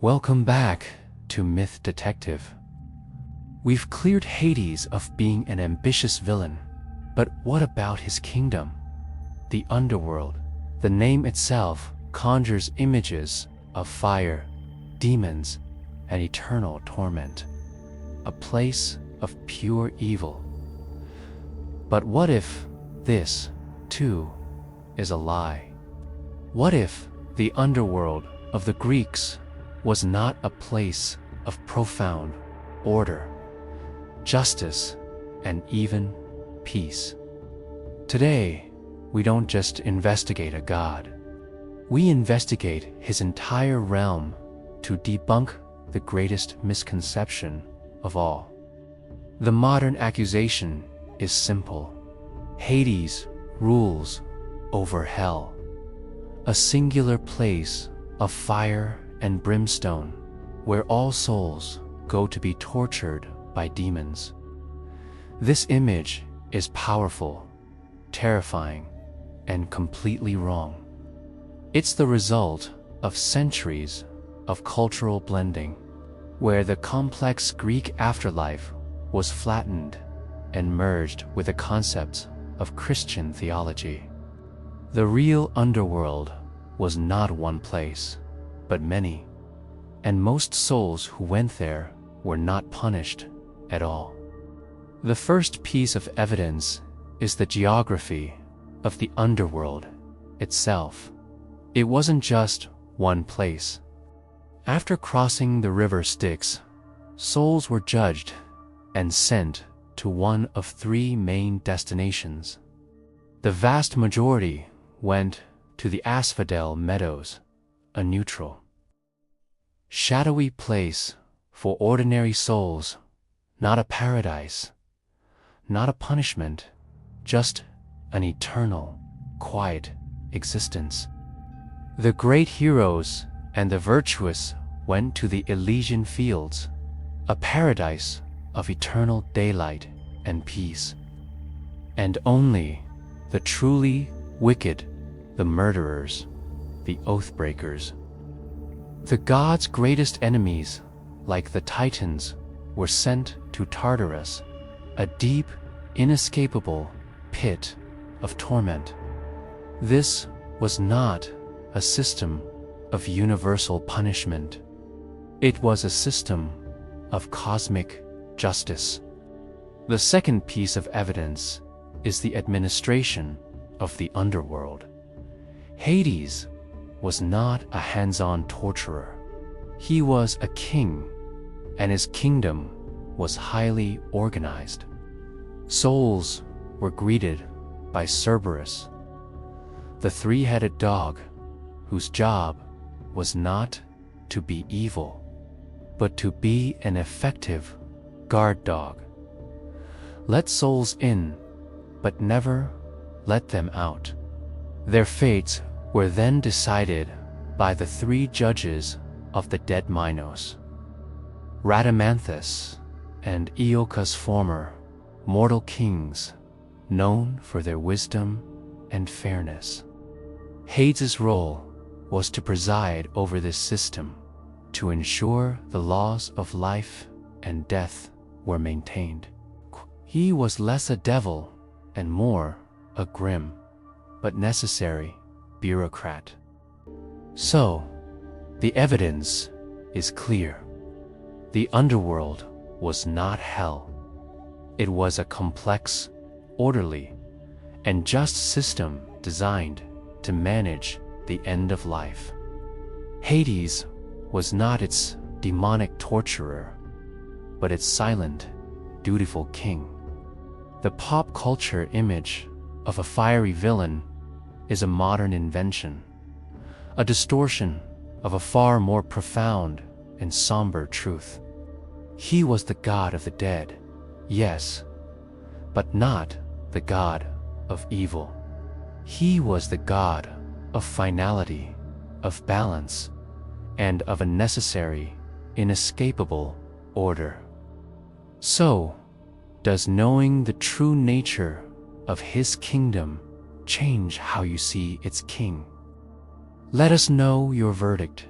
Welcome back to Myth Detective. We've cleared Hades of being an ambitious villain, but what about his kingdom? The Underworld. The name itself conjures images of fire, demons, and eternal torment. A place of pure evil. But what if this, too, is a lie? What if the Underworld of the Greeks was not a place of profound order, justice, and even peace? Today, we don't just investigate a god. We investigate his entire realm to debunk the greatest misconception of all. The modern accusation is simple. Hades rules over hell, a singular place of fire and brimstone, where all souls go to be tortured by demons. This image is powerful, terrifying, and completely wrong. It's the result of centuries of cultural blending, where the complex Greek afterlife was flattened and merged with the concepts of Christian theology. The real underworld was not one place, but many, and most souls who went there were not punished at all. The first piece of evidence is the geography of the underworld itself. It wasn't just one place. After crossing the river Styx, souls were judged and sent to one of three main destinations. The vast majority went to the Asphodel Meadows, a neutral, shadowy place for ordinary souls, not a paradise, not a punishment, just an eternal, quiet existence. The great heroes and the virtuous went to the Elysian fields, a paradise of eternal daylight and peace. And only the truly wicked, the murderers, the oath-breakers, the gods' greatest enemies, like the Titans, were sent to Tartarus, a deep, inescapable pit of torment. This was not a system of universal punishment. It was a system of cosmic justice. The second piece of evidence is the administration of the underworld. Hades was not a hands-on torturer. He was a king, and his kingdom was highly organized. Souls were greeted by Cerberus, the three-headed dog, whose job was not to be evil, but to be an effective guard dog. Let souls in, but never let them out. Their fates were then decided by the three judges of the dead Minos, Rhadamanthus and Ioka's former mortal kings, known for their wisdom and fairness. Hades' role was to preside over this system, to ensure the laws of life and death were maintained. He was less a devil and more a grim, but necessary bureaucrat. So, the evidence is clear. The underworld was not hell. It was a complex, orderly, and just system designed to manage the end of life. Hades was not its demonic torturer, but its silent, dutiful king. The pop culture image of a fiery villain is a modern invention, a distortion of a far more profound and somber truth. He was the god of the dead, yes, but not the god of evil. He was the god of finality, of balance, and of a necessary, inescapable order. So, does knowing the true nature of his kingdom change how you see its king? Let us know your verdict